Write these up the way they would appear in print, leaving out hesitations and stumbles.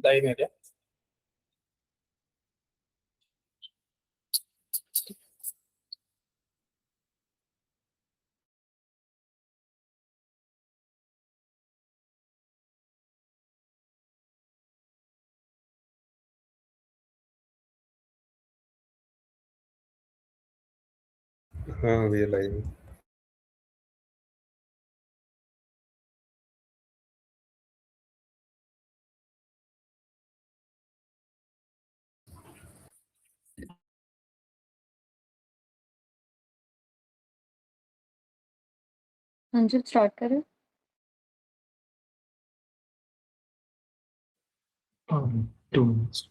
Live area. We are live. Anjul start करें। Two minutes.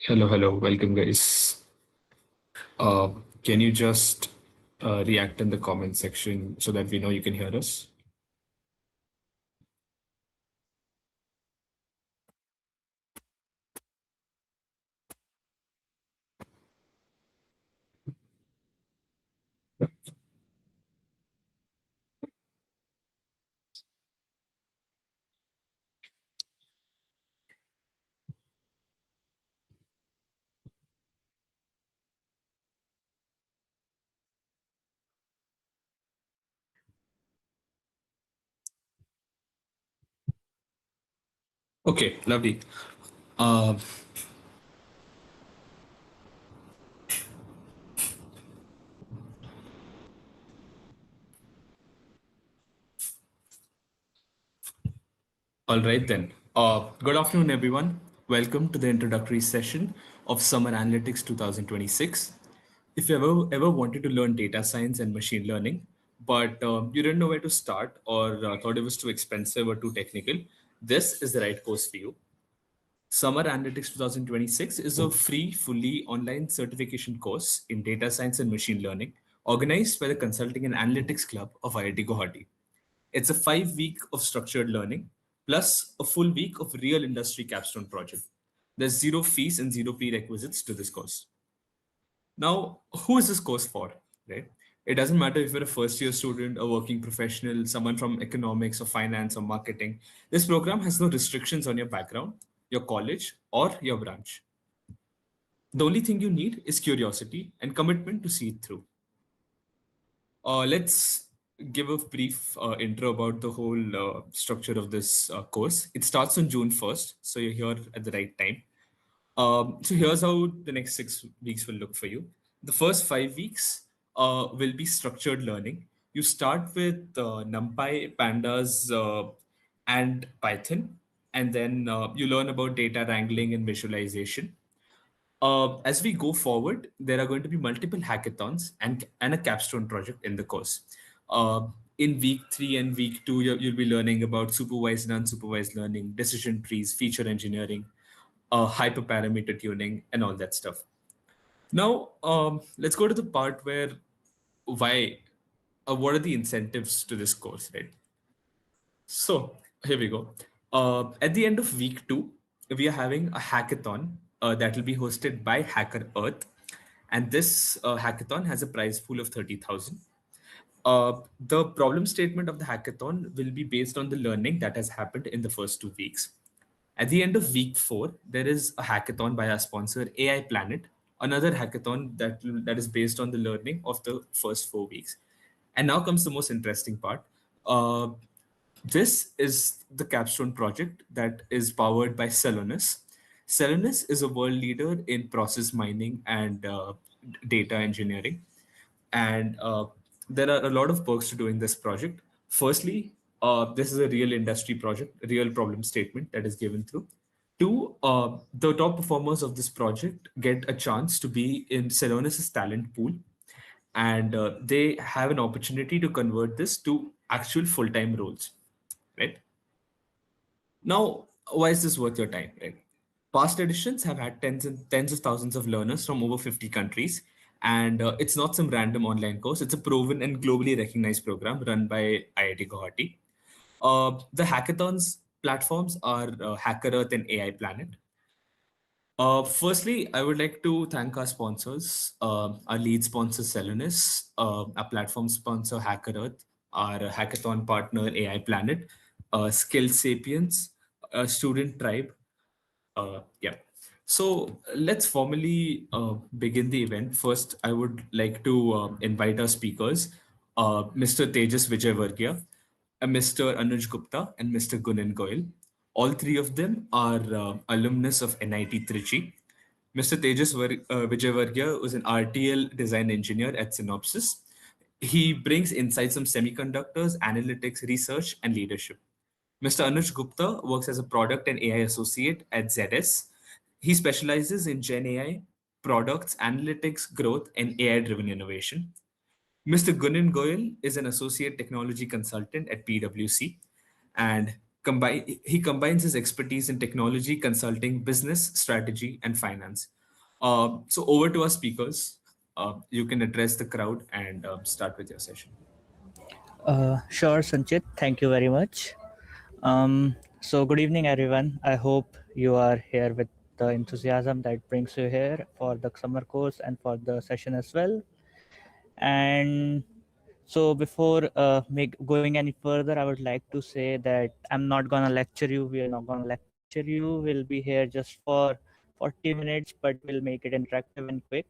Hello, welcome guys. Can you just react in the comment section so that we know you can hear us? Okay, lovely. All right then. Good afternoon, everyone. Welcome to the introductory session of Summer Analytics 2026. If you ever wanted to learn data science and machine learning, but you didn't know where to start or thought it was too expensive or too technical, this is the right course for you. Summer Analytics 2026 is a free, fully online certification course in data science and machine learning organized by the Consulting and Analytics Club of IIT Guwahati. It's a 5 week of structured learning plus a full week of real industry capstone project. There's zero fees and zero prerequisites to this course. Now, who is this course for, right? It doesn't matter if you're a first year student, a working professional, someone from economics or finance or marketing. This program has no restrictions on your background, your college, or your branch. The only thing you need is curiosity and commitment to see it through. Let's give a brief intro about the whole structure of this course. It starts on June 1st, so you're here at the right time. So here's how the next 6 weeks will look for you. The first 5 weeks will be structured learning. You start with NumPy, Pandas, and Python, and then you learn about data wrangling and visualization. As we go forward, there are going to be multiple hackathons and a capstone project in the course. In week 3 and week 2, you'll be learning about supervised and unsupervised learning, decision trees, feature engineering, hyperparameter tuning, and all that stuff. Now, let's go to the part where what are the incentives to this course, right? So here we go. At the end of week 2, we are having a hackathon that will be hosted by Hacker Earth. And this hackathon has a prize pool of 30,000. The problem statement of the hackathon will be based on the learning that has happened in the first 2 weeks. At the end of week 4, there is a hackathon by our sponsor, AI Planet, another hackathon that is based on the learning of the first 4 weeks. And now comes the most interesting part. This is the Capstone project that is powered by Celonis. Celonis is a world leader in process mining and data engineering. And there are a lot of perks to doing this project. Firstly, this is a real industry project, a real problem statement that is given through. Two, the top performers of this project get a chance to be in Celonis' talent pool, and they have an opportunity to convert this to actual full-time roles, right? Now, why is this worth your time, right? Past editions have had tens of thousands of learners from over 50 countries, and it's not some random online course. It's a proven and globally recognized program run by IIT Guwahati. The hackathons platforms are Hacker Earth and AI Planet. Firstly, I would like to thank our sponsors, our lead sponsor, Celonis, our platform sponsor, Hacker Earth, our hackathon partner, AI Planet, Skill Sapiens, Student Tribe. Yeah. So let's formally begin the event. First, I would like to invite our speakers, Mr. Tejas Vijayvargiya, Mr. Anuj Gupta, and Mr. Gunan Goyal. All three of them are alumnus of NIT Trichy. Mr. Vijayvargiya was an RTL design engineer at Synopsys. He brings insights from semiconductors, analytics, research, and leadership. Mr. Anuj Gupta works as a product and AI associate at ZS. He specializes in Gen AI, products, analytics, growth, and AI driven innovation. Mr. Gunan Goyal is an associate technology consultant at PwC, and he combines his expertise in technology, consulting, business, strategy, and finance. So over to our speakers. You can address the crowd and start with your session. Sure, Sanchit. Thank you very much. So, good evening, everyone. I hope you are here with the enthusiasm that brings you here for the summer course and for the session as well. And so, before going any further, I would like to say that I'm not gonna lecture you. We are not gonna lecture you. We'll be here just for 40 minutes, but we'll make it interactive and quick,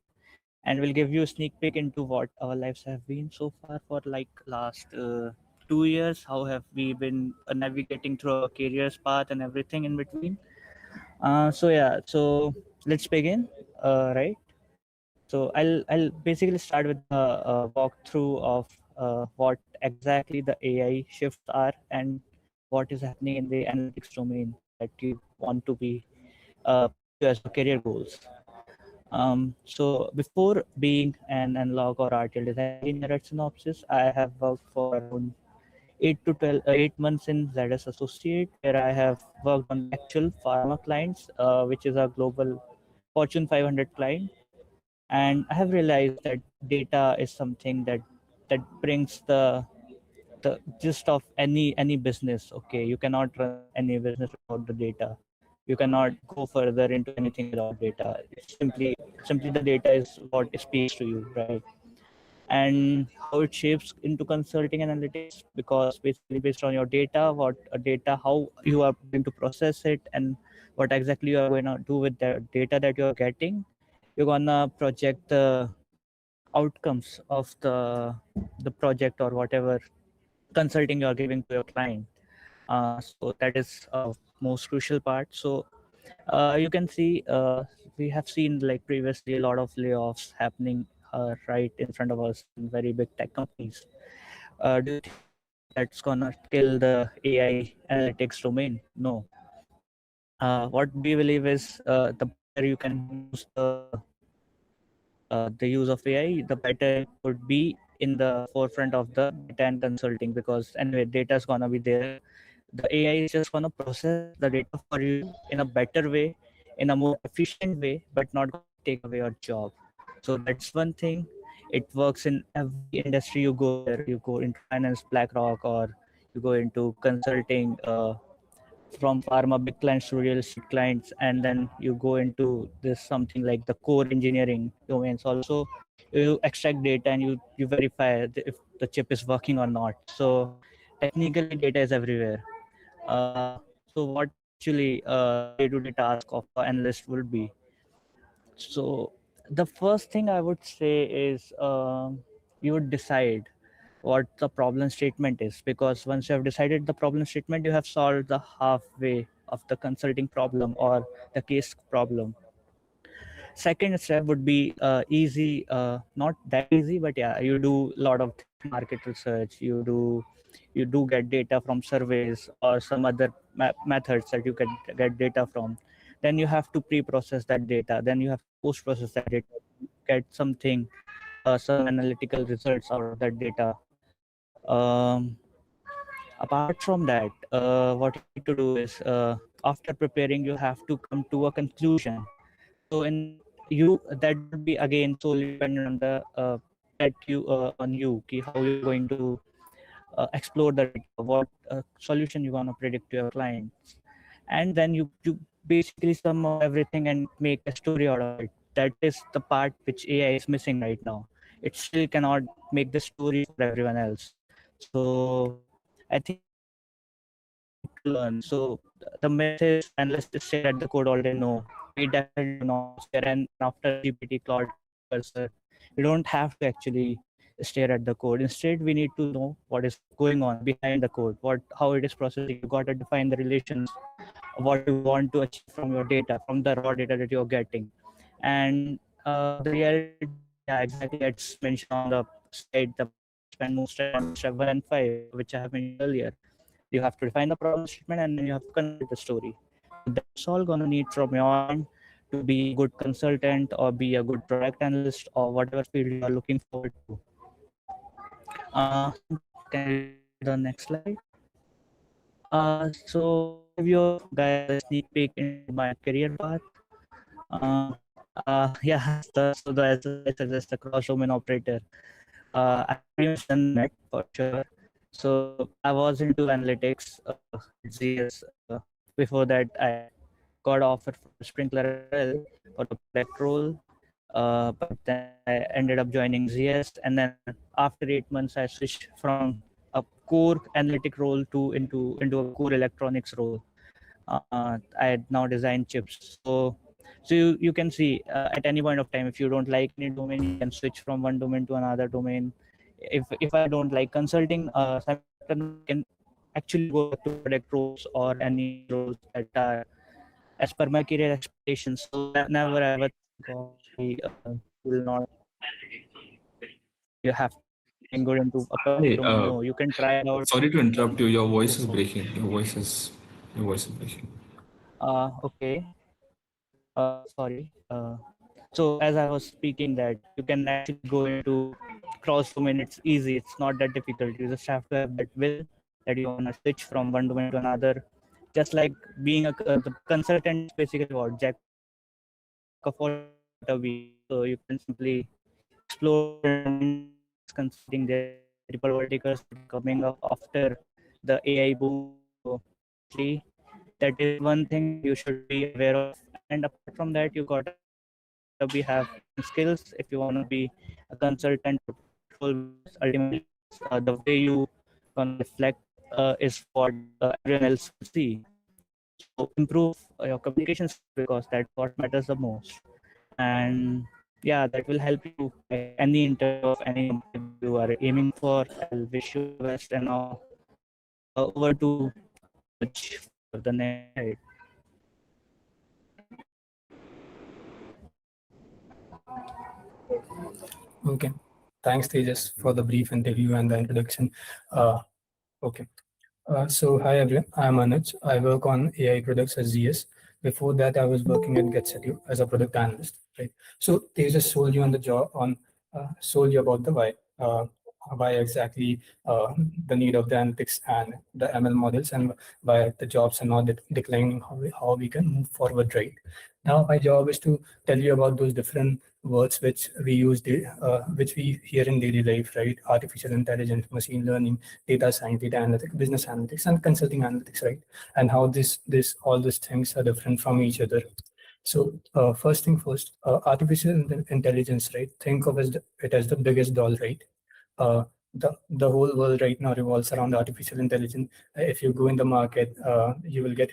and we'll give you a sneak peek into what our lives have been so far for like last 2 years. How have we been navigating through our careers path and everything in between. So let's begin. Right. So I'll basically start with the walkthrough of what exactly the AI shifts are and what is happening in the analytics domain that you want to be pursue as your career goals. So before being an analog or RTL design engineer at Synopsys, I have worked for around 8 months in ZS Associate, where I have worked on the actual pharma clients, which is a global Fortune 500 client. And I have realized that data is something that brings the gist of any business. Okay, you cannot run any business without the data. You cannot go further into anything without data. It's simply the data is what speaks to you, right? And how it shapes into consulting analytics, because basically based on your data, how you are going to process it, and what exactly you are going to do with the data that you are getting, you're gonna project the outcomes of the project or whatever consulting you are giving to your client. So that is most crucial part. So you can see we have seen like previously a lot of layoffs happening right in front of us in very big tech companies. Do you think that's gonna kill the AI analytics domain? No. What we believe is the better you can use the use of AI, the better it would be in the forefront of the data and consulting, because anyway, data is gonna be there. The AI is just gonna process the data for you in a better way, in a more efficient way, but not gonna take away your job. So that's one thing. It works in every industry you go there. You go into finance, BlackRock, or you go into consulting. From pharma big clients to real estate clients, and then you go into this something like the core engineering domains also. You extract data and you verify if the chip is working or not. So technically data is everywhere. So what actually the day-to-day task of an analyst will be? So the first thing I would say is you would decide what the problem statement is, because once you have decided the problem statement, you have solved the halfway of the consulting problem or the case problem. Second step would be easy, not that easy, but yeah, you do a lot of things market research, you do get data from surveys or some other methods that you can get data from. Then you have to pre-process that data, then you have to post-process that data, get something, some analytical results out of that data. um, Apart from that, what you need to do is, after preparing, you have to come to a conclusion. So in that, that would be again solely dependent on the on you ki how you're going to explore the data, what solution you want to predict to your clients, and then you basically sum up everything and make a story out of it. That is the part which AI is missing right now. It still cannot make the story for everyone else. So I think that is something that we need to learn. So the myth is, and let's just stare at the code all day. No, we definitely do not stare. And after GPT, Claude, Cursor, we don't have to actually stare at the code. Instead, we need to know what is going on behind the code, what how it is processing. You got to define the relations, what you want to achieve from your data, from the raw data that you're getting. And the reality would be, yeah, exactly, it's mentioned on the slide. The spend most time on step 1 and 5, which I have mentioned earlier. You have to define the problem statement and then you have to convert the story. So that's all gonna need from your end to be a good consultant or be a good product analyst or whatever field you are looking forward to. Can we go to the next slide? So I'll give you guys a sneak peek into my career path. Uh, yeah, as the slide suggests, the cross-domain operator. I've pretty much done that for sure. So I was into analytics at ZS. Before that, I got offered for Sprinkler as well for the product role. But then I ended up joining ZS, and then after 8 months, I switched from a core analytic role to into a core electronics role. I now design chips. So you can see at any point of time, if you don't like any domain, you can switch from one domain to another domain. If I don't like consulting, I can actually go back to product roles or any roles that are as per my career expectations. So never ever think of will not you have to be something good into a Hey, particular domain. No, you can try it out. sorry to interrupt you. Your voice is breaking. Your voice is breaking. Okay. Sorry. So as I was speaking, that you can actually go into cross domain. It's easy. It's not that difficult. You just have to have that will that you want to switch from one domain to another. Just like being the consultant is basically what jack of all trades, master of a few. So you can simply explore different domains within ZS Consulting. There are multiple verticals that are coming up after the AI boom. So definitely that is one thing that you should be aware of. And apart from that, you gotta be have different skills if you want to be a consultant or product role, because ultimately the way you gonna reflect is what everyone else will see. So improve your communication skills, because that's what matters the most. And yeah, that will help you crack any interview of any company that you are aiming for. I'll wish you all the best, and now over to Anuj for the next slide. Okay. Thanks, Tejas, for the brief interview and the introduction. Okay. So hi everyone, I'm Anuj. I work on AI products as GS. Before that, I was working at GetSetu as a product analyst. Right. So Tejas sold you on the job on sold you about the why exactly the need of the analytics and the ML models, and why the jobs are not declining, how we can move forward, right? Now my job is to tell you about those different words which we use, which we hear in daily life, right? Artificial intelligence, machine learning, data science, data analytics, business analytics, and consulting analytics, right? And how all these things are different from each other. So first thing first, artificial intelligence, right? Think of it as the biggest doll, right? Uh, the whole world right now revolves around artificial intelligence. If you go in the market, you will get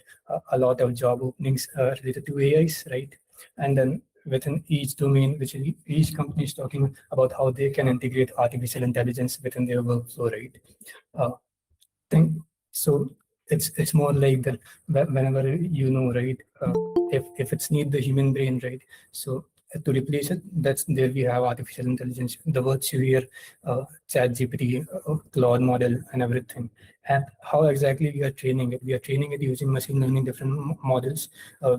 a lot of job openings related to AIs, right? And then within each domain, which each company is talking about how they can integrate artificial intelligence within their workflow, right? Uh, think so. It's more like that whenever right, if it's need the human brain, right? So to replace it, that's there we have artificial intelligence. The words you hear, chat GPT, Claude model and everything. And how exactly we are training it? We are training it using machine learning, different models.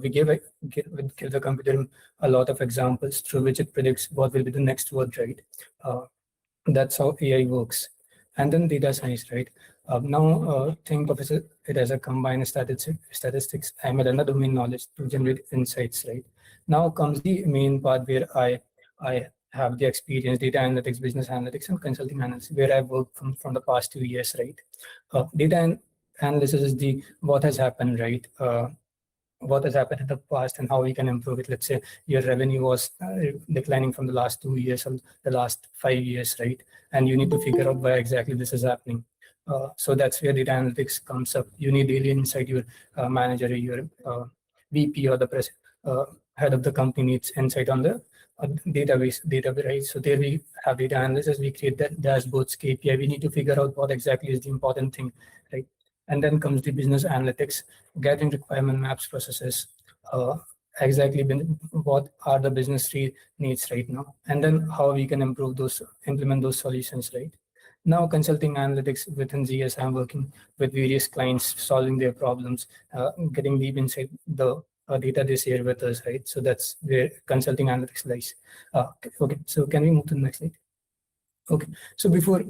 We give the computer a lot of examples through which it predicts what will be the next word, right? That's how AI works. And then data science, right? Now think of it as a combined statistics, ML, and the domain knowledge to generate insights, right? Now comes the main part where I have the experience, data analytics, business analytics, and consulting analysis, where I've worked from the past 2 years, right? Analysis is the what has happened, right? What has happened in the past and how we can improve it. Let's say your revenue was declining from the last 2 years or the last 5 years, right? And you need to figure out why exactly this is happening. So that's where data analytics comes up. You need daily insight. Your manager, your VP, or the head of the company needs insight on the database, right? So there we have data analysis. We create that dashboards, KPI. We need to figure out what exactly is the important thing, right? And then comes the business analytics, gathering requirement maps, processes, exactly what are the business needs right now, and then how we can improve those, implement those solutions, right? Now, consulting analytics within GS, I'm working with various clients, solving their problems, getting deep inside the data they share with us, right? So that's where consulting analytics lies. Okay, so can we move to the next slide? Okay, so before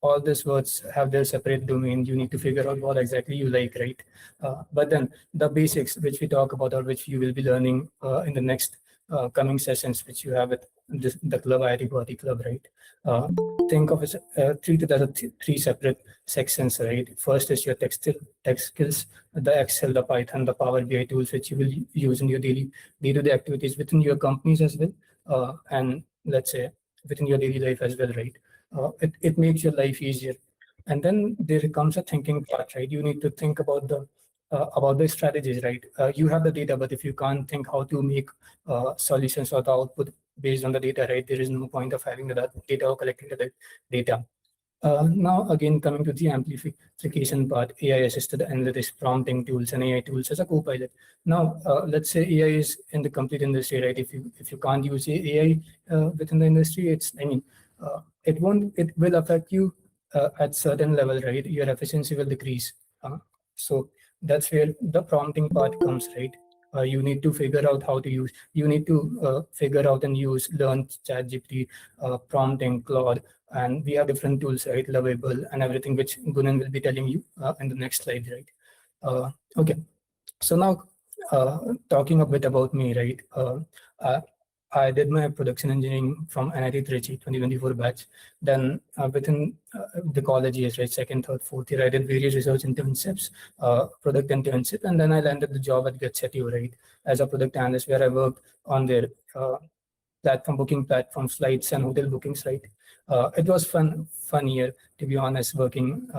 all these words have their separate domain, you need to figure out what exactly you like, right? But then the basics which we talk about, or which you will be learning in the next coming sessions, which you have at the club, IIT Guwahati club, right? Think of it treated as three separate sections, right? First is your tech skills, the Excel, the Python, the Power BI tools, which you will use in your daily day-to-day activities within your companies as well, and let's say within your daily life as well, right? It makes your life easier. And then there comes a thinking part, right? You need to think about the strategies, right? You have the data, but if you can't think how to make solutions or the output based on the data, right, there is no point of having the data or collecting the data. Now, again, coming to the amplification part, AI-assisted analytics, prompting tools, and AI tools as a co-pilot. Now, let's say AI is in the complete industry, right? If you can't use AI within the industry, it will affect you at certain level, right? Your efficiency will decrease. So that's where the prompting part comes, right? You need to figure out how to use. You need to figure out and learn ChatGPT, prompting, Claude, and we have different tools, right? Lovable and everything, which Gunan will be telling you in the next slide, right? Okay, so now talking a bit about me, right? I did my production engineering from NIT Trichy 2024 batch. Then within the college years, right, second, third, fourth year, I did various research internships, product internship, and then I landed the job at GetSetU, right, as a product analyst, where I worked on their booking platform, flights and hotel bookings, right? It was fun year, to be honest, working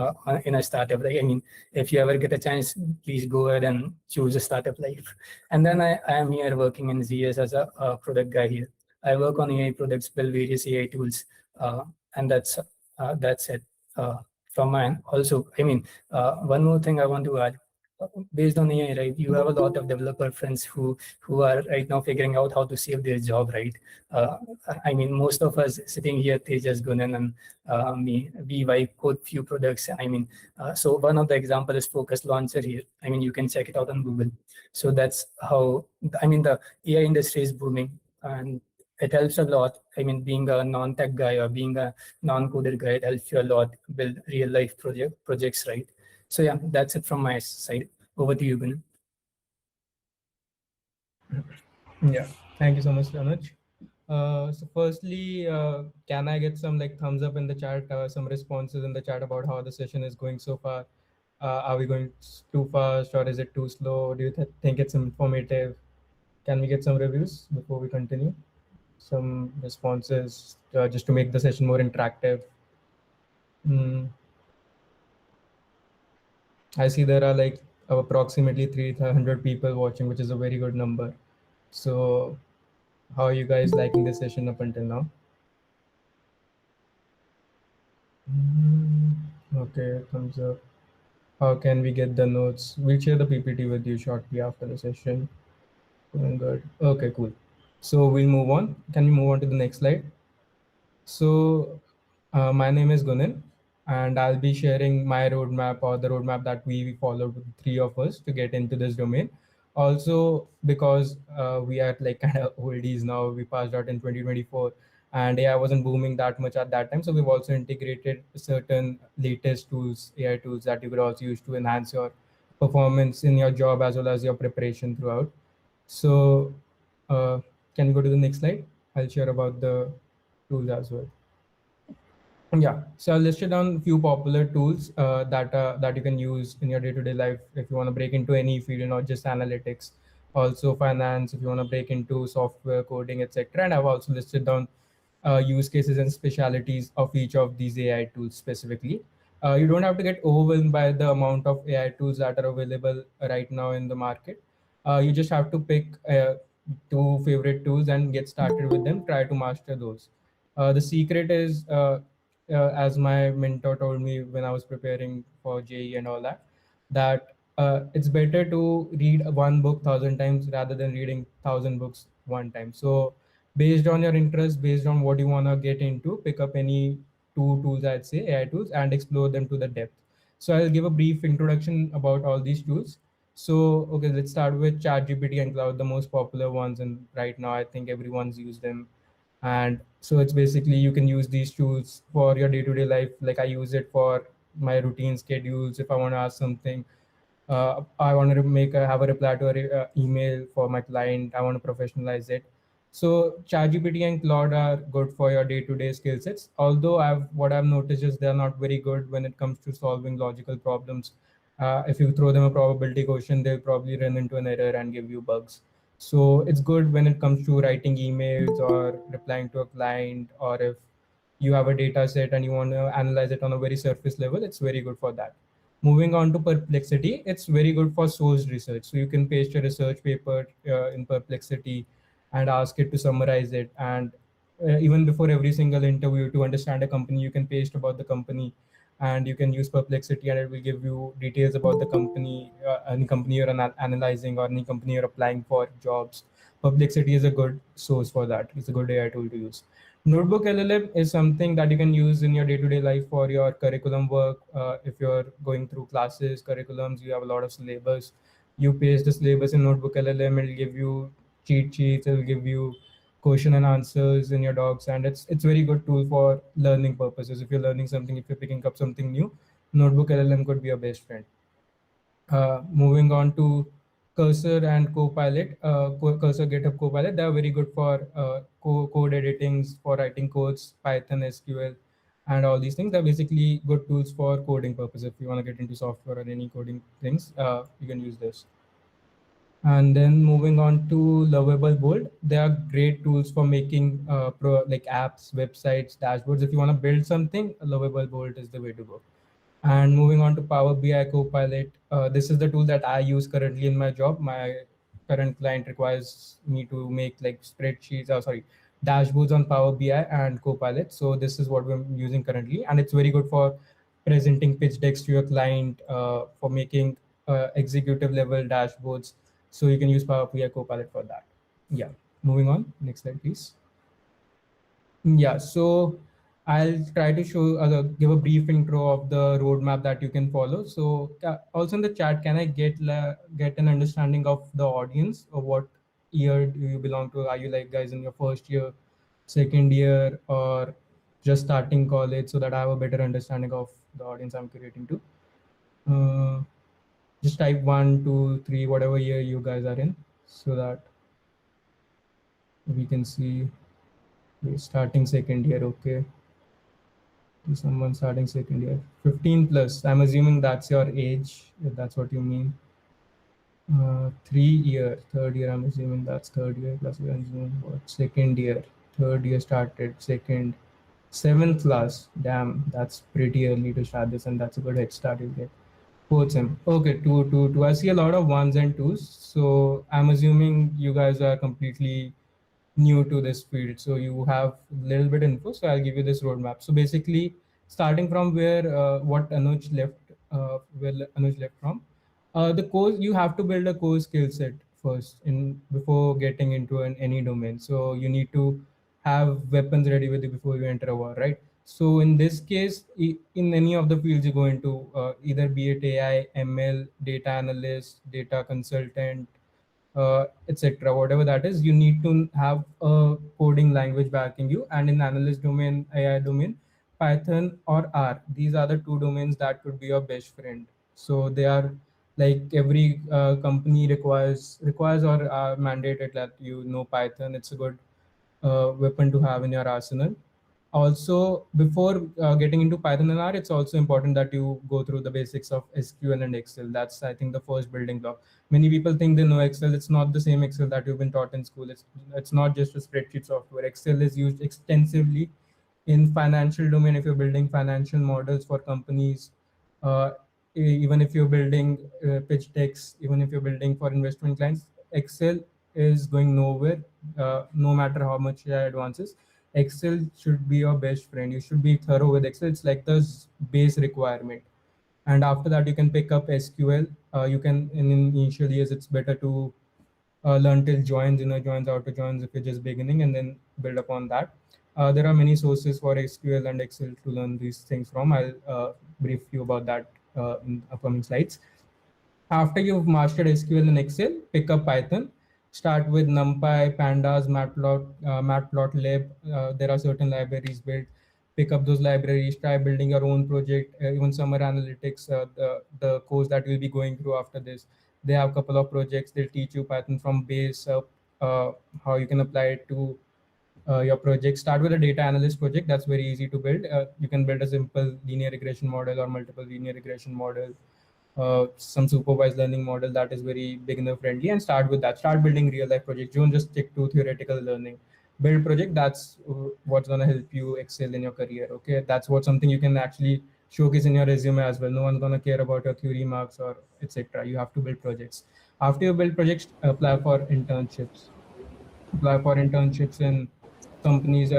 in a startup. Like, I mean, if you ever get a chance, please go ahead and choose a startup life. And then I am here working in ZS as a product guy here. I work on AI products, build various AI tools, and that's it from mine. Also, I mean, one more thing I want to add. Based on AI, right, you have a lot of developer friends who are right now figuring out how to save their job, right? I mean, most of us sitting here, Tejas, Gunan, and me, we code few products. I mean, so one of the example is Focus Launcher here. I mean, you can check it out on Google. So that's how, I mean, the AI industry is booming, and it helps a lot. I mean, being a non-tech guy or being a non-coder guy, it helps you a lot build real life projects, right? So yeah, that's it from my side. Over to you, Gunan. Yeah, thank you so much, Anuj. So firstly, can I get some thumbs up in the chat, some responses in the chat about how the session is going so far? Are we going too fast, or is it too slow? Do you think it's informative? Can we get some reviews before we continue? Some responses just to make the session more interactive. I see there are approximately 300 people watching, which is a very good number. So how are you guys liking this session up until now? Okay, thumbs up. How can we get the notes? We'll share the PPT with you shortly after the session. Doing good. Okay, cool. So we'll move on. Can we move on to the next slide? So my name is Gunan, and I'll be sharing my roadmap, or the roadmap that we followed, three of us, to get into this domain. Also, because we are like kind of oldies now, we passed out in 2024, and AI wasn't booming that much at that time. So we've also integrated certain latest tools, AI tools, that you could also use to enhance your performance in your job as well as your preparation throughout. So can we go to the next slide? I'll share about the tools as well. Yeah, so I listed down a few popular tools that you can use in your day-to-day life if you want to break into any field, not just analytics, also finance, if you want to break into software coding, etc. And I've also listed down use cases and specialities of each of these AI tools specifically. You don't have to get overwhelmed by the amount of AI tools that are available right now in the market. You just have to pick two favorite tools and get started with them. Try to master those. The secret is, as my mentor told me when I was preparing for JE and all that, that it's better to read one book 1,000 times rather than reading 1,000 books one time. So based on your interest, based on what you want to get into, pick up any two tools, I'd say AI tools, and explore them to the depth. So I'll give a brief introduction about all these tools. So okay, let's start with ChatGPT and Cloud, the most popular ones, and right now I think everyone's used them. And so it's basically, you can use these tools for your day-to-day life. Like I use it for my routine schedules. If I want to ask something, I want to have a reply to a email for my client, I want to professionalize it. So ChatGPT and Claude are good for your day-to-day skill sets. Although what I've noticed is they're not very good when it comes to solving logical problems. If you throw them a probability question, they'll probably run into an error and give you bugs. So it's good when it comes to writing emails or replying to a client, or if you have a data set and you want to analyze it on a very surface level, it's very good for that. Moving on to Perplexity, it's very good for source research. So you can paste a research paper in Perplexity and ask it to summarize it. And even before every single interview, to understand a company, you can paste about the company, and you can use Perplexity, and it will give you details about the company, any company you're analyzing, or any company you're applying for jobs. Perplexity is a good source for that. It's a good AI tool to use. Notebook LLM is something that you can use in your day-to-day life for your curriculum work. If you're going through classes, curriculums, you have a lot of syllabus. You paste the syllabus in Notebook LLM, it'll give you cheat sheets, it'll give you question and answers in your docs, and it's very good tool for learning purposes. If you're learning something, if you're picking up something new, Notebook LLM could be your best friend. Moving on to Cursor and Copilot. Cursor, GitHub Copilot, they are very good for code editings, for writing codes, Python, SQL, and all these things. They're basically good tools for coding purposes. If you want to get into software or any coding things, you can use this. And then moving on to Lovable Bold, they are great tools for making like apps, websites, dashboards. If you want to build something, Lovable Bold is the way to go. And moving on to Power BI Copilot, this is the tool that I use currently in my job. My current client requires me to make like spreadsheets, dashboards on Power BI and Copilot. So this is what we're using currently, and it's very good for presenting pitch decks to your client, for making executive level dashboards. So you can use Power BI Copilot for that. Yeah, moving on. Next slide, please. Yeah, so I'll try to give a brief intro of the roadmap that you can follow. So also in the chat, can I get an understanding of the audience, or what year do you belong to? Are you like guys in your first year, second year, or just starting college, so that I have a better understanding of the audience I'm creating to? Just type 1, 2, 3, whatever year you guys are in, so that we can see. Starting second year, okay. Someone starting second year, 15 plus. I'm assuming that's your age, if that's what you mean. 3 year, third year. I'm assuming that's third year plus. We're assuming what? Second year, third year started, second, seventh class. Damn, that's pretty early to start this, and that's a good head start you get. Fourth sem. Okay, two. I see a lot of ones and twos. So I'm assuming you guys are completely new to this field, so you have a little bit info. So I'll give you this roadmap. So basically, starting from where Anuj left from, the core, you have to build a core skill set first in before getting into any domain. So you need to have weapons ready with you before you enter a war, right? So in this case, in any of the fields you go into, either be it AI, ML, data analyst, data consultant, etc., whatever that is, you need to have a coding language backing you. And in analyst domain, AI domain, Python or R, these are the two domains that could be your best friend. So they are like every company requires or mandated that you know Python. It's a good weapon to have in your arsenal. Also, before getting into Python and R, it's also important that you go through the basics of SQL and Excel. That's, I think, the first building block. Many people think they know Excel. It's not the same Excel that you've been taught in school. It's not just a spreadsheet software. Excel is used extensively in financial domain. If you're building financial models for companies, uh, even if you're building pitch decks, even if you're building for investment clients, Excel is going nowhere, no matter how much AI advances. Excel should be your best friend. You should be thorough with Excel. It's like the base requirement. And after that, you can pick up SQL. You can, in initial years, it's better to learn till joins, inner joins, outer joins if you're just beginning, and then build upon that. There are many sources for SQL and Excel to learn these things from. I'll brief you about that in upcoming slides. After you've mastered SQL and Excel, pick up Python. Start with NumPy, Pandas, Matplotlib. There are certain libraries built. Pick up those libraries. Try building your own project. Even summer analytics, the course that we'll be going through after this. They have a couple of projects. They'll teach you Python from base up, how you can apply it to your project. Start with a data analyst project. That's very easy to build. You can build a simple linear regression model or multiple linear regression model, some supervised learning model that is very beginner friendly, and start with that. Start building real life projects. Don't just stick to theoretical learning. Build project. That's what's going to help you excel in your career. Okay, that's what something you can actually showcase in your resume as well. No one's going to care about your theory marks or etc. You have to build projects. After you build projects, apply for internships in companies,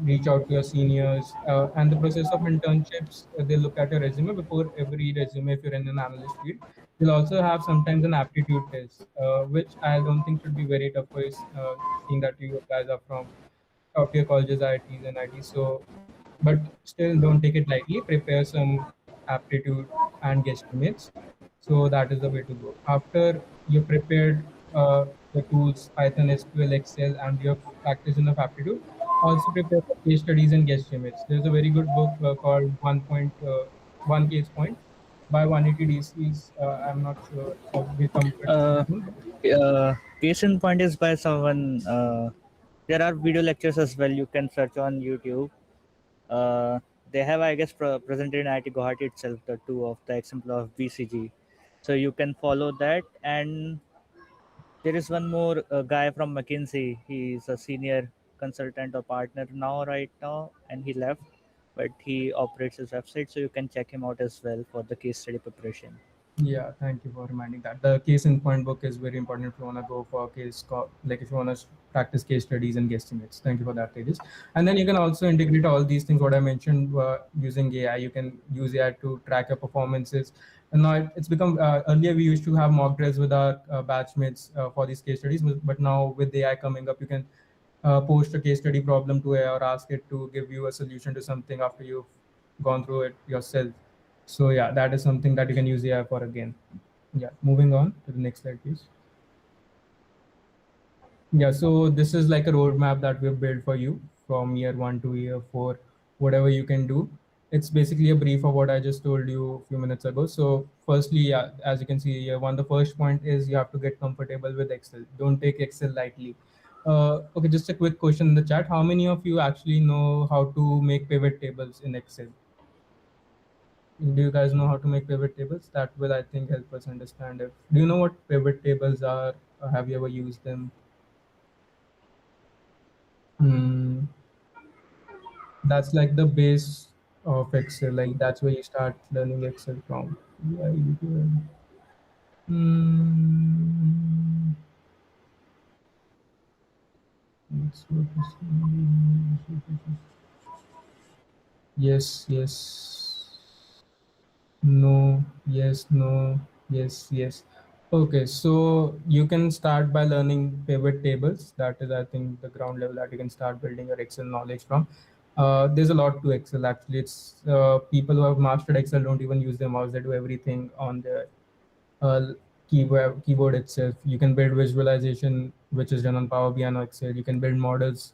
reach out to your seniors. And the process of internships, they look at your resume before every resume. If you're in an analyst field, they'll also have sometimes an aptitude test, which I don't think should be very tough for you, seeing that you guys are from top tier colleges, IITs and ITs. So, but still don't take it lightly. Prepare some aptitude and guesstimates. So that is the way to go. After you prepared the tools, Python, SQL, Excel, and your practice enough aptitude, also prepare for case studies and guesstimates. There's a very good book called One Case Point by 180 DCs. I'm not sure we come to Uh, it soon. Case in point is by someone. There are video lectures as well. You can search on YouTube. Uh, they have, I guess, presented in IIT Guwahati itself the two of the example of BCG. So you can follow that. And there is one more guy from McKinsey. He's a senior consultant or partner now, right now, and he left, but he operates his website. So you can check him out as well for the case study preparation. Yeah, thank you for reminding that. The case in point book is very important if you want to go for like if you want to practice case studies and guesstimates. Thank you for that, Tejas. And then you can also integrate all these things, what I mentioned, using AI. You can use AI to track your performances. And now it's become, earlier we used to have mock drills with our batchmates for these case studies, but now with AI coming up, you can post a case study problem to AI or ask it to give you a solution to something after you've gone through it yourself. So yeah, that is something that you can use AI for again. Yeah, moving on to the next slide, please. Yeah, so this is like a roadmap that we've built for you from year 1 to year 4, whatever you can do. It's basically a brief of what I just told you a few minutes ago. So firstly, yeah, as you can see here, the first point is you have to get comfortable with Excel. Don't take Excel lightly. Okay, just a quick question in the chat. How many of you actually know how to make pivot tables in Excel? Do you guys know how to make pivot tables? That will, I think, help us understand if. Do you know what pivot tables are? Or have you ever used them? Hmm. That's like the base of Excel. Like that's where you start learning Excel from. Yeah, you do. Hmm. Let's go to yes, yes. No, yes, no, yes, yes. Okay, so you can start by learning pivot tables. That is, I think, the ground level that you can start building your Excel knowledge from. There's a lot to Excel actually. It's people who have mastered Excel don't even use their mouse; they do everything on their uh, keyboard itself. You can build visualization, which is done on Power BI and Excel. You can build models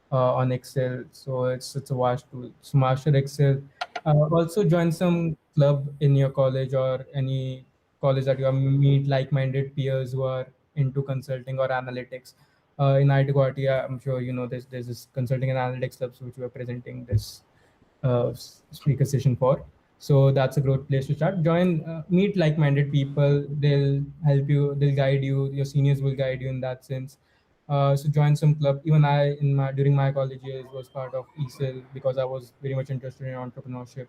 on Excel. So it's a vast tool. So master Excel. Also join some club in your college or any college that you have, meet like-minded peers who are into consulting or analytics. In IIT Guwahati, I'm sure you know there's this consulting and analytics clubs which we are presenting this speaker session for. So that's a great place to start. Join, meet like-minded people. They'll help you. They'll guide you. Your seniors will guide you in that sense. So join some club. Even I, in my during my college years, was part of ESL because I was very much interested in entrepreneurship.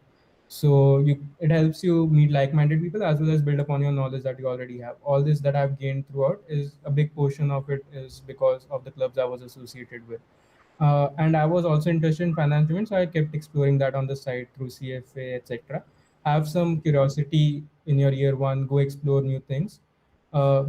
So it helps you meet like-minded people as well as build upon your knowledge that you already have. All this that I've gained throughout is a big portion of it is because of the clubs I was associated with. And I was also interested in finance domain, so I kept exploring that on the side through CFA, etc. Have some curiosity in your year one, go explore new things.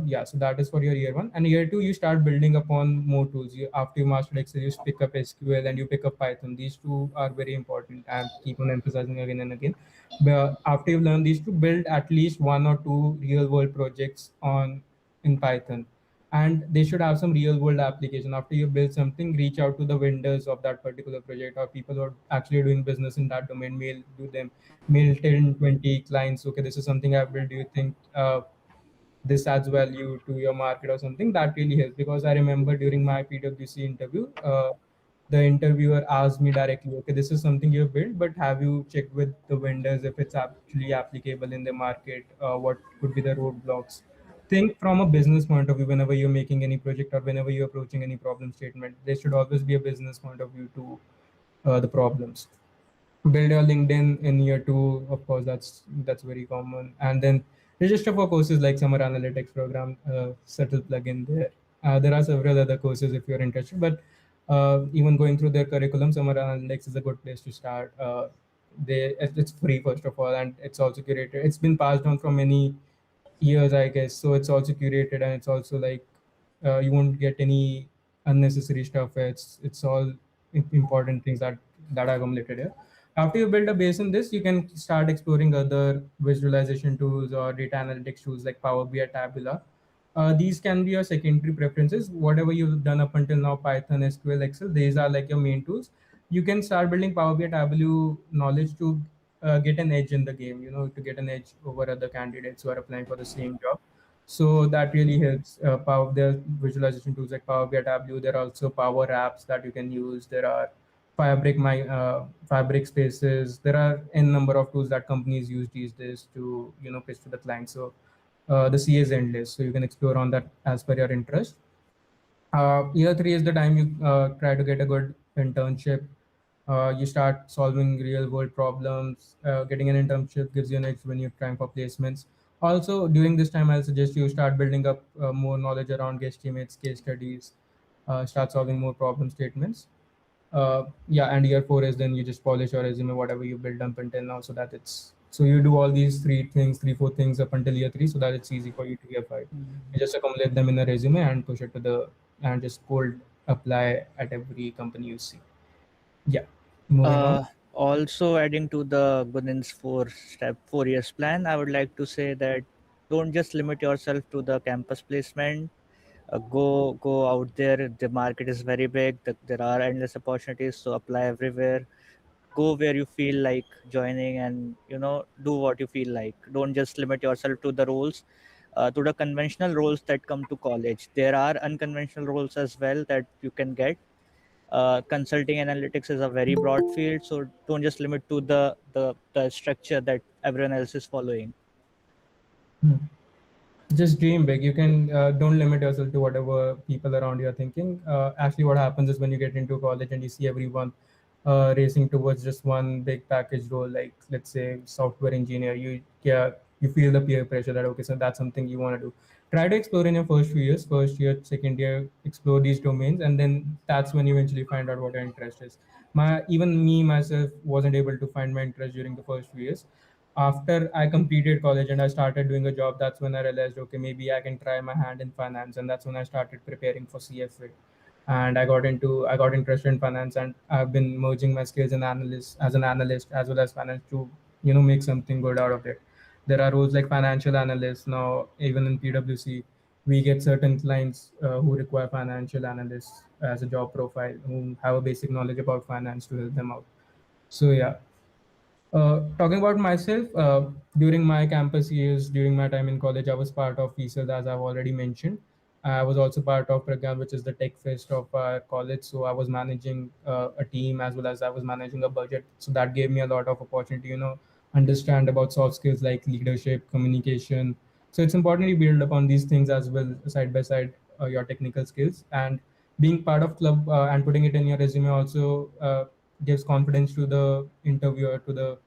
Yeah, so that is for your year one. And year two, you start building upon more tools. After you master Excel, you pick up SQL and you pick up Python. These two are very important and keep on emphasizing again and again. But after you learn these two, build at least one or two real world projects on in Python, and they should have some real world application. After you build something, reach out to the vendors of that particular project or people who are actually doing business in that domain. Mail to them, mail 10 20 clients. Okay, this is something I've built. Do you think this adds value to your market or something? That really helps, because I remember during my PwC interview, the interviewer asked me directly, okay, this is something you built, but have you checked with the vendors if it's actually applicable in the market? What could be the roadblocks? Think from a business point of view. Whenever you're making any project or whenever you're approaching any problem statement, there should always be a business point of view to the problems. Build your LinkedIn in year two. Of course, that's very common. And then register for courses like summer analytics program. Subtle plug in there. There are several other courses if you're interested, but even going through their curriculum, summer analytics is a good place to start. It's free first of all, and it's also curated. It's been passed on from many years, I guess. So it's also curated, and it's also like you won't get any unnecessary stuff. It's all important things that are accumulated here. After you build a base in this, you can start exploring other visualization tools or data analytics tools like Power BI, Tabula. These can be your secondary preferences. Whatever you've done up until now, Python, SQL, Excel, these are like your main tools. You can start building Power BI, Tableau knowledge to get an edge in the game, to get an edge over other candidates who are applying for the same job. So that really helps. There are visualization tools like Power BI, Tableau. There are also Power Apps that you can use. There are Fabric spaces. There are n number of tools that companies use these days to pitch to the client. So the C is endless. So you can explore on that as per your interest. Year three is the time you try to get a good internship. You start solving real world problems. Getting an internship gives you an edge when you're trying for placements. Also, during this time, I'll suggest you start building up more knowledge around guesstimates, case studies, start solving more problem statements. Yeah, and year four is then you just polish your resume, whatever you built up until now, so that it's so you do all these three, four things up until year three, so that it's easy for you to get fired. You just accumulate them in a resume and push it to the and just cold apply at every company you see. Yeah, moving on. Also adding to the Gunnin's 4 years plan, I would like to say that don't just limit yourself to the campus placement. Go out there. The market is very big. There are endless opportunities, so apply everywhere. Go where you feel like joining, and do what you feel like. Don't just limit yourself to the roles, to the conventional roles that come to college. There are unconventional roles as well that you can get. Consulting analytics is a very broad field, so don't just limit to the structure that everyone else is following. Hmm. Just dream big. You can don't limit yourself to whatever people around you are thinking. Actually, what happens is when you get into college and you see everyone racing towards just one big package role, like let's say software engineer, you feel the peer pressure that okay, so that's something you want to do. Try to explore in your first few years, first year, second year, explore these domains, and then that's when you eventually find out what your interest is. Even me myself wasn't able to find my interest during the first few years. After I completed college and I started doing a job, that's when I realized, okay, maybe I can try my hand in finance, and that's when I started preparing for CFA. And I got interested in finance, and I've been merging my skills in analyst as an analyst as well as finance to make something good out of it. There are roles like financial analysts now. Even in PwC, we get certain clients who require financial analysts as a job profile who have a basic knowledge about finance to help them out. So yeah, talking about myself, during my campus years, during my time in college, I was part of ESL, as I've already mentioned. I was also part of program, which is the tech fest of our college. So I was managing a team as well as I was managing a budget. So that gave me a lot of opportunity, understand about soft skills like leadership, communication. So it's important you build upon these things as well, side by side, your technical skills. And being part of club and putting it in your resume also gives confidence to the interviewer, to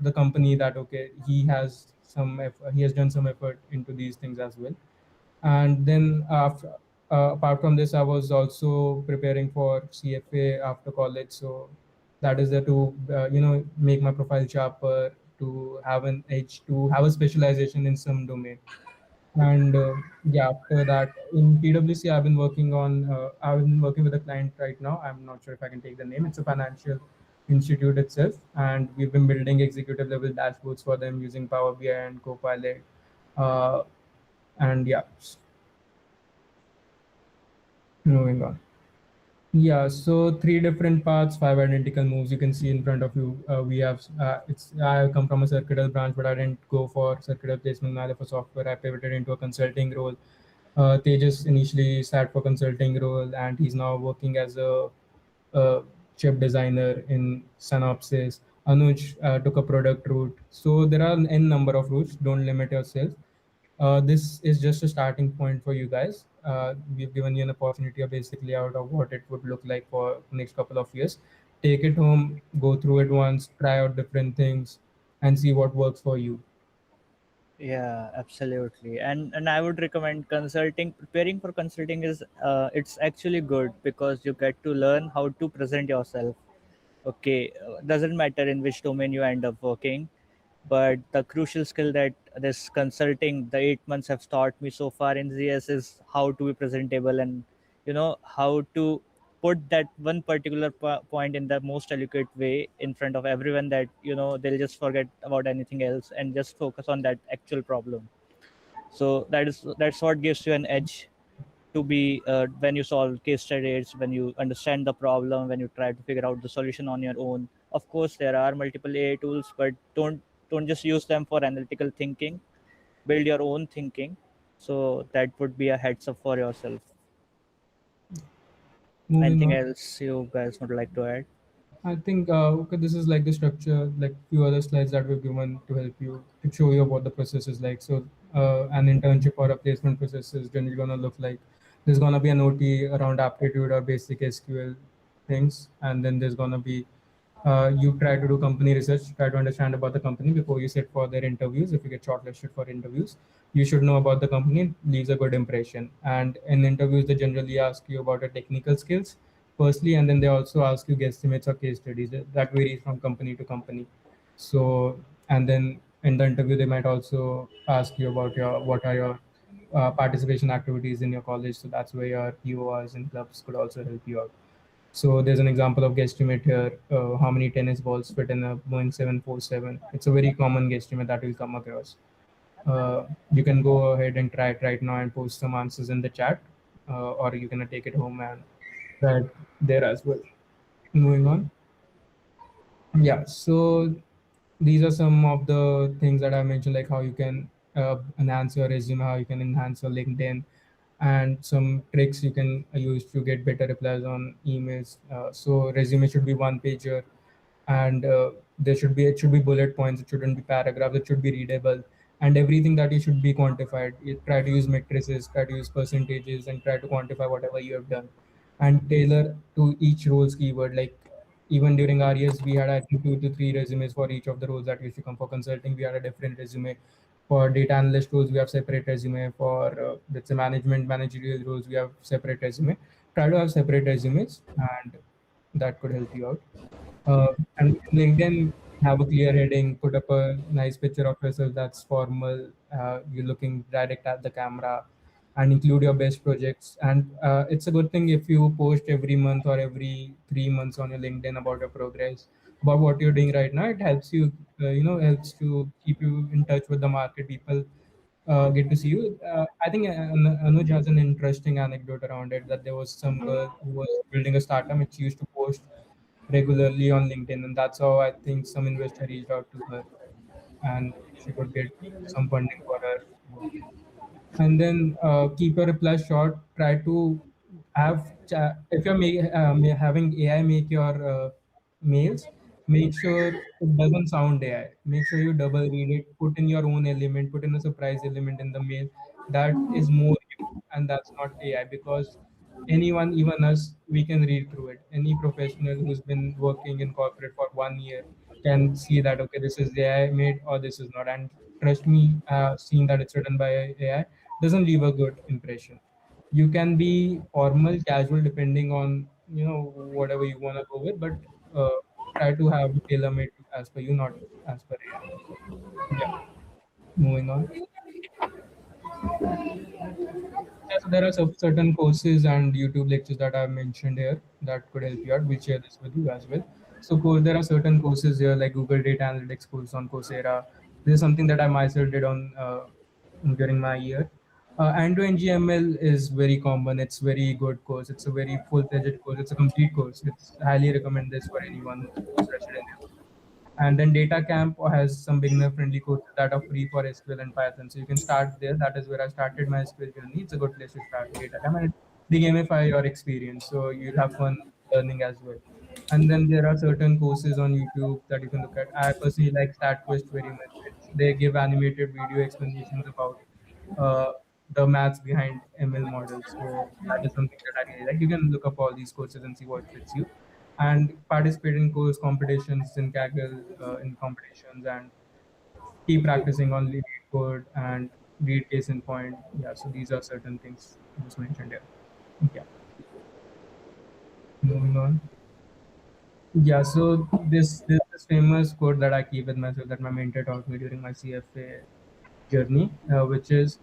the company, that okay, he has done some effort into these things as well. And then after, apart from this, I was also preparing for CFA after college. So that is there to make my profile sharper, to have an edge, to have a specialization in some domain. And yeah, after that, in PwC, I've been working with a client right now. I'm not sure if I can take the name. It's a financial institute itself, and we've been building executive level dashboards for them using Power BI and Copilot. Uh, and yeah, moving on. Yeah, so three different paths, five identical moves you can see in front of you. We have it's I come from a circular branch, but I didn't go for circular placement, neither for software. I pivoted into a consulting role. Tejas initially sat for consulting role, and he's now working as a chip designer in Synopsys. Anuj took a product route. So there are n number of routes. Don't limit yourself. This is just a starting point for you guys. We've given you an opportunity basically out of what it would look like for next couple of years. Take it home, go through it once, try out different things, and see what works for you. Yeah, absolutely. And I would recommend consulting. Preparing for consulting is it's actually good because you get to learn how to present yourself. Okay, doesn't matter in which domain you end up working, but the crucial skill that this consulting, the 8 months have taught me so far in ZS is how to be presentable, and how to put that one particular point in the most eloquent way in front of everyone, that they'll just forget about anything else and just focus on that actual problem. So that's what gives you an edge to be when you solve case studies, when you understand the problem, when you try to figure out the solution on your own. Of course, there are multiple AI tools, but don't just use them for analytical thinking. Build your own thinking. So that would be a heads up for yourself. Moving Anything on. else you guys would like to add? I think okay, this is like the structure, like few other slides that we've given to help you to show you what the process is like. So an internship or a placement process is generally gonna look like there's gonna be an OT around aptitude or basic SQL things, and then there's gonna be you try to do company research, try to understand about the company before you sit for their interviews. If you get shortlisted for interviews, you should know about the company, leaves a good impression. And in interviews, they generally ask you about your technical skills firstly, and then they also ask you guesstimates or case studies. That varies from company to company. So, and then in the interview, they might also ask you about your what are your participation activities in your college. So that's where your PORs and clubs could also help you out. So there's an example of guesstimate here. How many tennis balls fit in a Boeing 747? It's a very common guesstimate that we'll come across. You can go ahead and try it right now and post some answers in the chat, or you can take it home and try it there as well. Moving on. Yeah, so these are some of the things that I mentioned, like how you can enhance your resume, how you can enhance your LinkedIn, and some tricks you can use to get better replies on emails. So resume should be one pager, and it should be bullet points. It shouldn't be paragraphs. It should be readable, and everything that you should be quantified. You try to use matrices, try to use percentages, and try to quantify whatever you have done, and tailor to each role's keyword. Like even during our years, we had I think 2 to 3 resumes for each of the roles that used to come. For consulting, we had a different resume. For data analyst roles, we have separate resume. For let's say managerial roles, we have separate resume. Try to have separate resumes, and that could help you out. And LinkedIn, have a clear heading, put up a nice picture of yourself that's formal, you're looking direct at the camera, and include your best projects. And it's a good thing if you post every month or every 3 months on your LinkedIn about your progress, about what you're doing right now. It helps you, helps to keep you in touch with the market. People get to see you. I think Anuj has an interesting anecdote around it, that there was some girl who was building a startup and she used to post regularly on LinkedIn, and that's how I think some investor reached out to her, and she could get some funding for her work. And then keep your replies short. Try to if you're having AI make your mails, make sure it doesn't sound AI. Make sure you double read it, put in your own element, put in a surprise element in the mail that is more you, and that's not AI. Because anyone, even us, we can read through it. Any professional who's been working in corporate for 1 year can see that, okay, this is AI made or this is not. And trust me, seeing that it's written by AI doesn't leave a good impression. You can be formal, casual, depending on whatever you want to go with, but try to have it tailor-made as per you, not as per AI. Yeah. Moving on. Yeah, so there are certain courses and YouTube lectures that I've mentioned here that could help you out. We'll share this with you as well. So there are certain courses here like Google Data Analytics course on Coursera. This is something that I myself did on during my year. End-to-end GML is very common. It's very good course. It's a very full-fledged course. It's a complete course. It's highly recommend this for anyone who's interested in it. And then Data Camp has some beginner friendly courses that are free for SQL and Python. So you can start there. That is where I started my SQL journey. It's a good place to start, Data Camp. And they gamify your experience. So you'll have fun learning as well. And then there are certain courses on YouTube that you can look at. I personally like StatQuest very much. They give animated video explanations about uh, the maths behind ML models. So that is something that I really like. You can look up all these courses and see what fits you, and participate in course competitions in Kaggle, in competitions, and keep practicing on lead code and read case in point. Yeah, so these are certain things I just mentioned here. Yeah, moving on. Yeah, so this famous quote that I keep with myself that my mentor taught me during my CFA journey, which is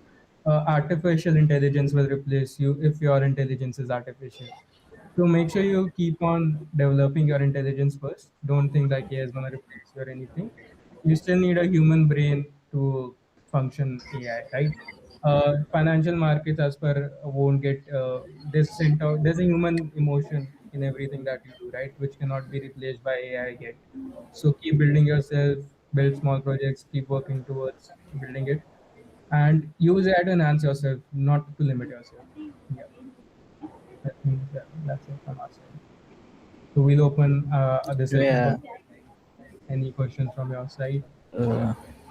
artificial intelligence will replace you if your intelligence is artificial. So make sure you keep on developing your intelligence first. Don't think that AI is going to replace you or anything. You still need a human brain to function AI, right? Financial markets, as per, won't get this center. There's a human emotion in everything that you do, right? Which cannot be replaced by AI yet. So keep building yourself, build small projects, keep working towards building it, and use AI to enhance yourself, not to limit yourself. Yeah, I think that's it from our side. So we'll open the session Yeah. for any questions from your side.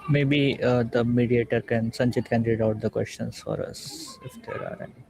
Maybe the mediator Sanchit can read out the questions for us if there are any.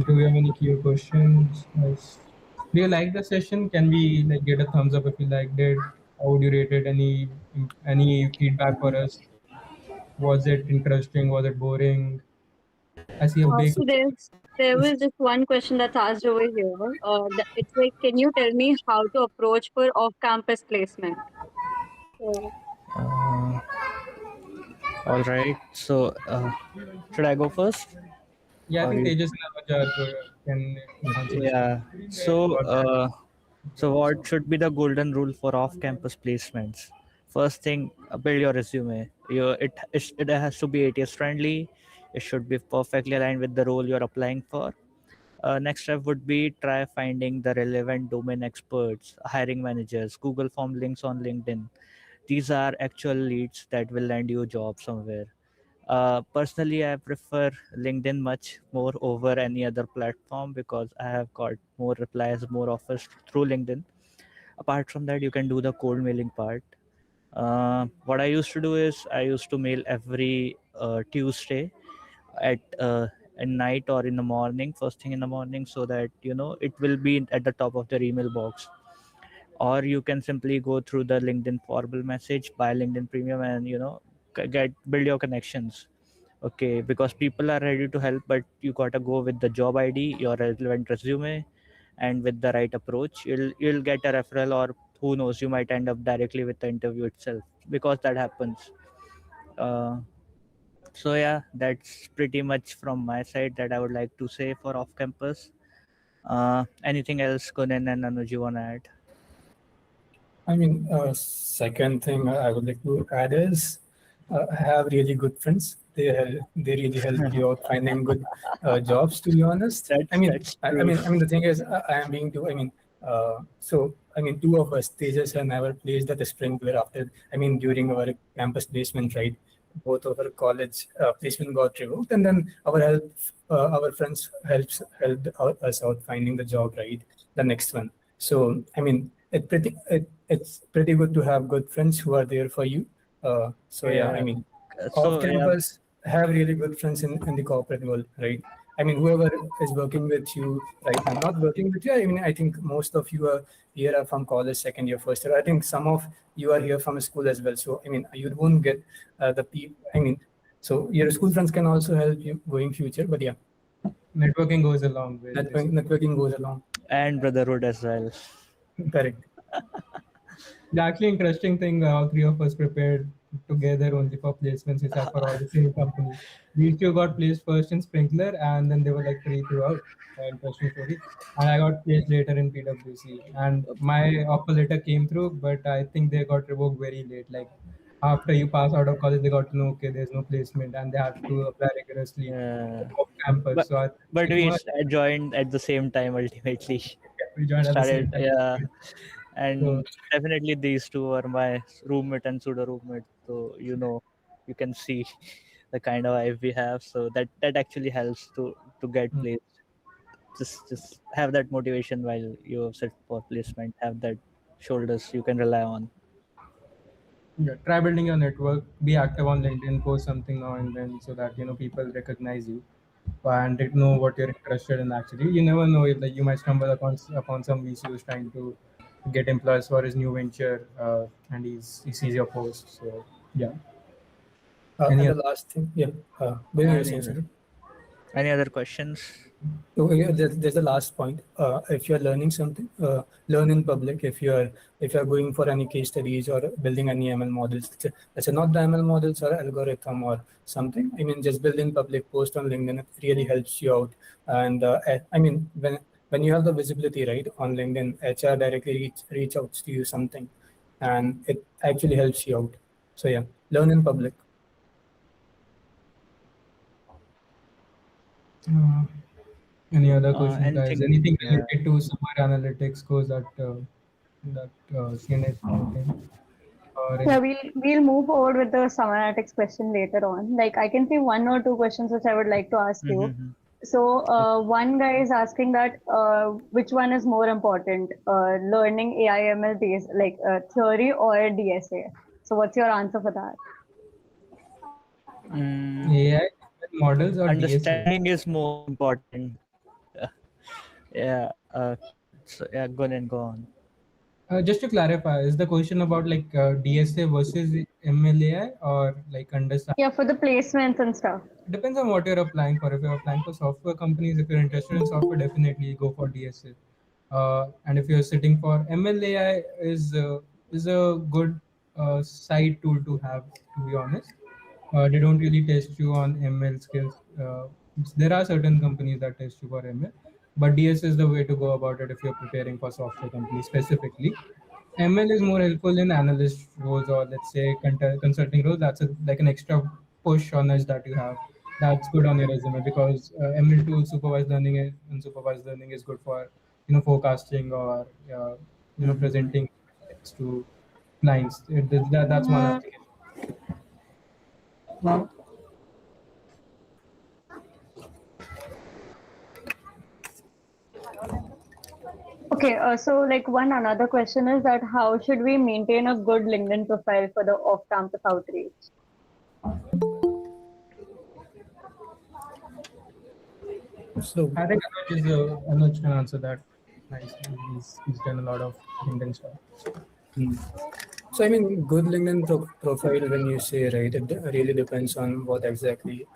Do you have any clear questions, guys? Do you like the session? Can we like get a thumbs up if you liked it? How would you rate it? Any feedback for us? Was it interesting? Was it boring? I see a big. So there was just one question that's asked over here. It's like, can you tell me how to approach for off-campus placement? So, Uh, all right. So should I go first? Yeah, I Or think you? Tejas and Avajar can answer this question. Yeah. So About that. so what should be the golden rule for off-campus placements? First thing, build your resume. It has to be ATS friendly. It should be perfectly aligned with the role you're applying for. Next step would be try finding the relevant domain experts, hiring managers, Google form links on LinkedIn. These are actual leads that will land you a job somewhere. Personally, I prefer LinkedIn much more over any other platform because I have got more replies, more offers through LinkedIn. Apart from that, you can do the cold mailing part. What I used to do is I used to mail every Tuesday at night or in the morning, first thing in the morning, so that it will be at the top of their email box. Or you can simply go through the LinkedIn formal message, buy LinkedIn Premium, and get build your connections. Okay, because people are ready to help, but you gotta go with the job ID, your relevant resume, and with the right approach. You'll get a referral, or who knows, you might end up directly with the interview itself, because that happens. Uh, so yeah, that's pretty much from my side that I would like to say for off campus. Anything else, Kunin and Anuj, you wanna add? I mean, second thing I would like to add is have really good friends. They really help you out finding good jobs. To be honest, That's true. the thing is, I am being too. Two of us, Tejas and I, were placed at the sprinkler after. During our campus placement, right? Both of our college placement got revoked, and then our friends helped us out finding the job, right? The next one. So it's pretty good to have good friends who are there for you. Yeah. Off So yeah. campus, have really good friends in the corporate world, right? Whoever is working with you right now, not working with you. I think most of you are here are from college, second year, first year. I think some of you are here from school as well. So you won't get the people. So your school friends can also help you going future. But yeah, Networking goes a long way. networking goes along. And brotherhood as well. Correct. The actually interesting thing, all three of us prepared together only for placements, which are for all the same company. These two got placed first in Sprinkler, and then they were like three throughout. Interesting story. And I got placed later in PwC, and my offer letter came through, but I think they got revoked very late. Like after you pass out of college, they got to know, okay, there's no placement, and they have to apply rigorously Yeah. off campus. But So I but think we joined at the same time ultimately. we We joined at the started, same time. yeah. So And definitely these two are my roommate and pseudo roommate. So you can see the kind of vibe we have. So that actually helps to get mm, placed. Just have that motivation while you sit for placement. Have that shoulders you can rely on. yeah, try building your network. Be active on LinkedIn. Post something now and then, so that people recognize you and they know what you're interested in. Actually, you never know if like you might stumble upon some VC who's trying to get employees for his new venture, and he sees your post. So yeah. Any And the other? last thing, yeah, when you were Any saying other, something. any other questions? So yeah, there's the last point. If you're learning something, learn in public. If you're going for any case studies or building any ML models, let's say not the ML models or algorithm or something. Just build in public, post on LinkedIn. It really helps you out. And when you have the visibility right on LinkedIn, HR directly reach out to you something, and it actually helps you out. So yeah, learn in public. Uh, any other questions, guys? Anything? Anything Yeah. related to summer analytics course that CNA is promoting, or Yeah, any? we'll move forward with the summer analytics question later on. Like I can see one or two questions which I would like to ask you. Mm-hmm. So one guy is asking that which one is more important, learning AI/ML based like theory or DSA? So what's your answer for that? AI models or DSA? Understanding is more important. Yeah. So yeah, go on and go on. Just to clarify, is the question about like DSA versus MLAI or like understand? Yeah, for the placements and stuff. Depends on what you're applying for. If you're applying for software companies, if you're interested in software, definitely go for DSA. And if you're sitting for MLAI, is a good side tool to have. To be honest, they don't really test you on ML skills. There are certain companies that test you for ML, but DS is the way to go about it if you're preparing for software companies specifically. ML is more helpful in analyst roles or let's say consulting roles. That's like an extra push on us that you have. That's good on your resume because ML tool supervised learning and unsupervised learning is good for forecasting or Mm-hmm. presenting to clients. That's one application. Okay, so like one another question is that how should we maintain a good LinkedIn profile for the off-campus outreach? So I think Anuj can answer that nicely. He's done a lot of LinkedIn stuff. So I mean, good LinkedIn profile, when you say, right, it really depends on what exactly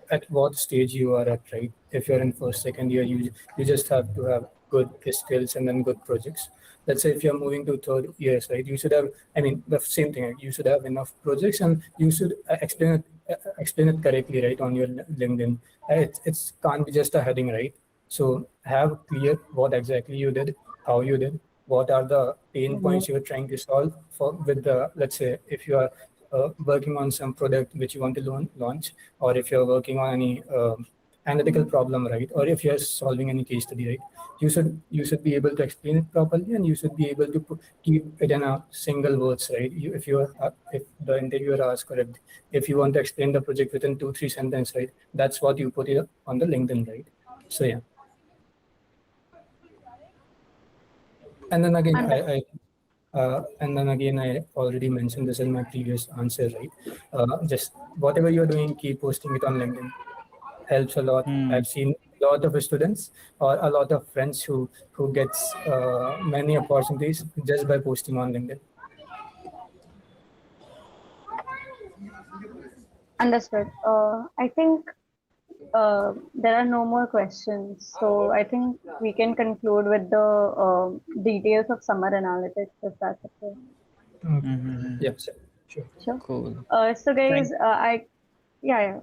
at what stage you are at, right? If you're in first, second year, you just have to have good skills and then good projects. Let's say if you're moving to third years, right, you should have. I mean, the same thing. You should have enough projects, and you should explain it correctly, right, on your LinkedIn. It's can't be just a heading, right? So have clear what exactly you did, how you did, what are the pain points you're trying to solve for with the, let's say if you are working on some product which you want to launch, or if you're working on any analytical problem, right, or if you're solving any case study, right, you should be able to explain it properly, and you should be able to keep it in a single words, right? If you are if the interviewer asks, or if you want to explain the project within 2-3 sentences, right, that's what you put it on the LinkedIn, right? So yeah. And then again, I already mentioned this in my previous answer, right? Just whatever you're doing, keep posting it on LinkedIn. Helps a lot. I've seen a lot of students or a lot of friends who gets many opportunities just by posting on LinkedIn. Understood. I think there are no more questions. So I think we can conclude with the details of summer analytics, if that's okay. Yes, sure. Sure. Cool. So guys, yeah.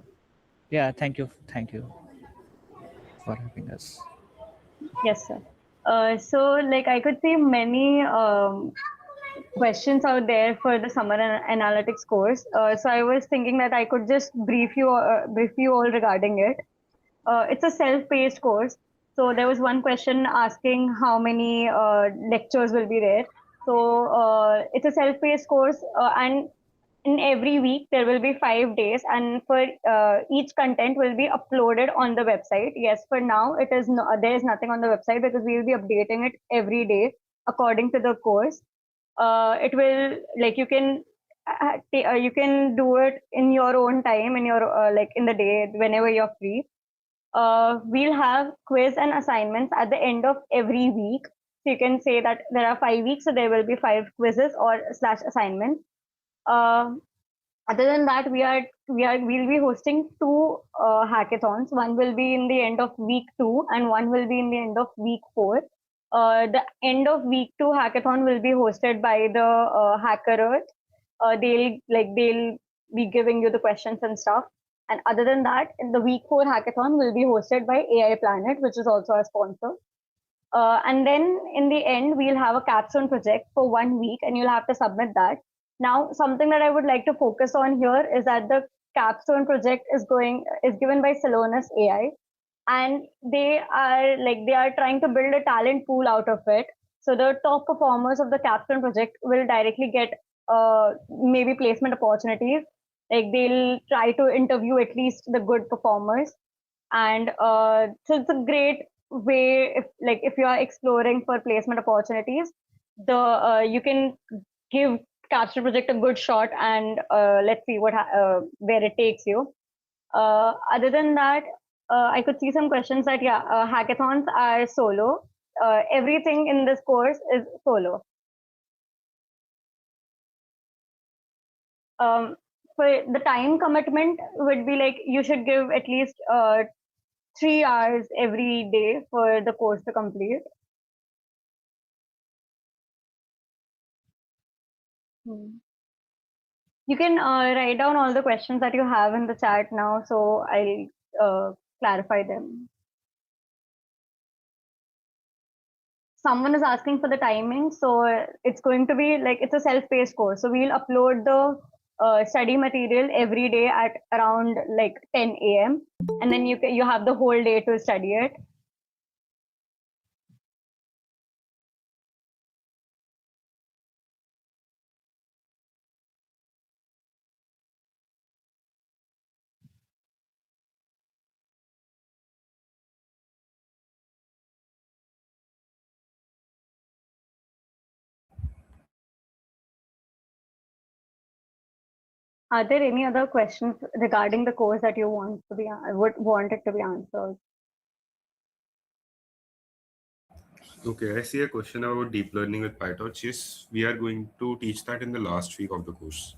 Yeah, thank you for having us. Yes, sir. So like I could see many questions out there for the summer analytics course. So I was thinking that I could just brief you all regarding it. It's a self-paced course. So there was one question asking how many lectures will be there. So it's a self-paced course, and in every week there will be 5 days, and for each content will be uploaded on the website. Yes, for now it is there is nothing on the website because we will be updating it every day according to the course. It will like you can do it in your own time, in your like in the day whenever you're free. We'll have quiz and assignments at the end of every week. So you can say that there are 5 weeks, so there will be 5 quizzes or slash assignments. Uh, Other than that, we'll be hosting two hackathons. One will be in the end of week 2, and one will be in the end of week 4. The end of week 2 hackathon will be hosted by the Hacker Earth. They'll be giving you the questions and stuff. And other than that, in the week 4 hackathon will be hosted by AI Planet, which is also a sponsor. And then in the end, we'll have a capstone project for 1 week, and you'll have to submit that. Now, something that I would like to focus on here is that the capstone project is given by Celonis AI, and they are trying to build a talent pool out of it. So the top performers of the capstone project will directly get maybe placement opportunities. Like they'll try to interview at least the good performers, and so it's a great way if you are exploring for placement opportunities, you can give capstone project a good shot, and let's see where it takes you. Other than that, I could see some questions that hackathons are solo. Everything in this course is solo. For the time commitment would be like you should give at least 3 hours every day for the course to complete. You can write down all the questions that you have in the chat now, so I'll clarify them. Someone is asking for the timing, so it's going to be like it's a self-paced course. So we'll upload the study material every day at around like 10 a.m. and then you have the whole day to study it. Are there any other questions regarding the course that you would want it to be answered? Okay, I see a question about deep learning with PyTorch. Yes, we are going to teach that in the last week of the course.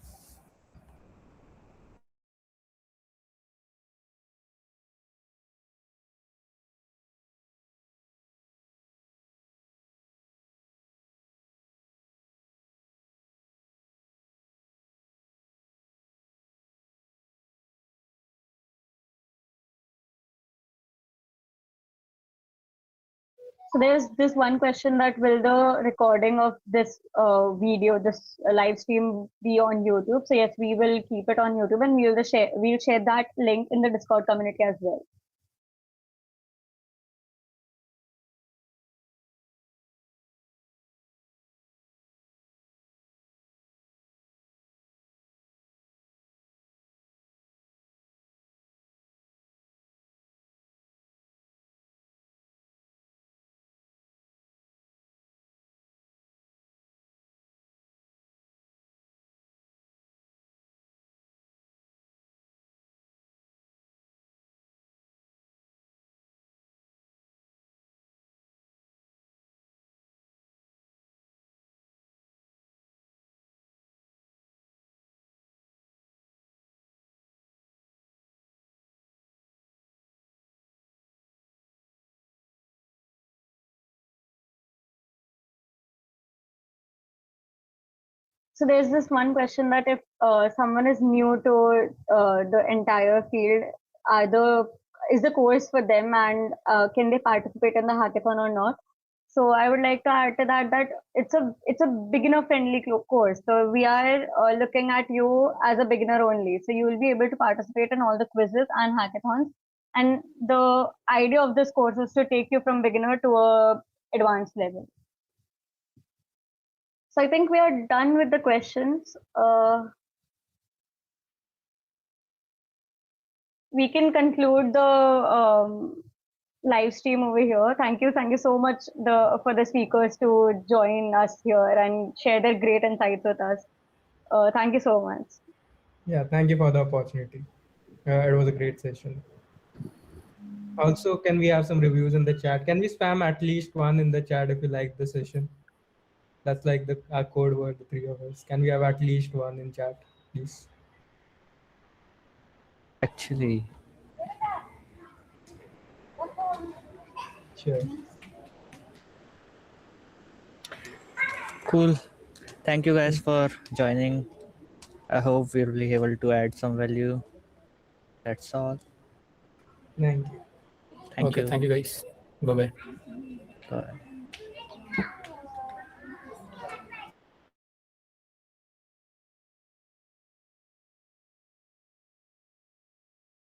So there's this one question that will the recording of this video, this live stream be on YouTube? So yes, we will keep it on YouTube and we'll share that link in the Discord community as well. So there's this one question that if someone is new to the entire field, is the course for them and can they participate in the hackathon or not? So I would like to add to that it's a beginner friendly course. So we are looking at you as a beginner only. So you will be able to participate in all the quizzes and hackathons. And the idea of this course is to take you from beginner to a advanced level. So I think we are done with the questions. We can conclude the live stream over here. Thank you so much for the speakers to join us here and share their great insights with us. Thank you so much. Yeah, thank you for the opportunity. It was a great session. Also, can we have some reviews in the chat? Can we spam at least one in the chat if you like the session? That's like our code word, the three of us. Can we have at least one in chat, please? Actually, Sure. cool. Thank you guys for joining. I hope we'll be able to add some value. That's all. Thank you. Thank Okay, you. thank you guys. Bye-bye. Bye.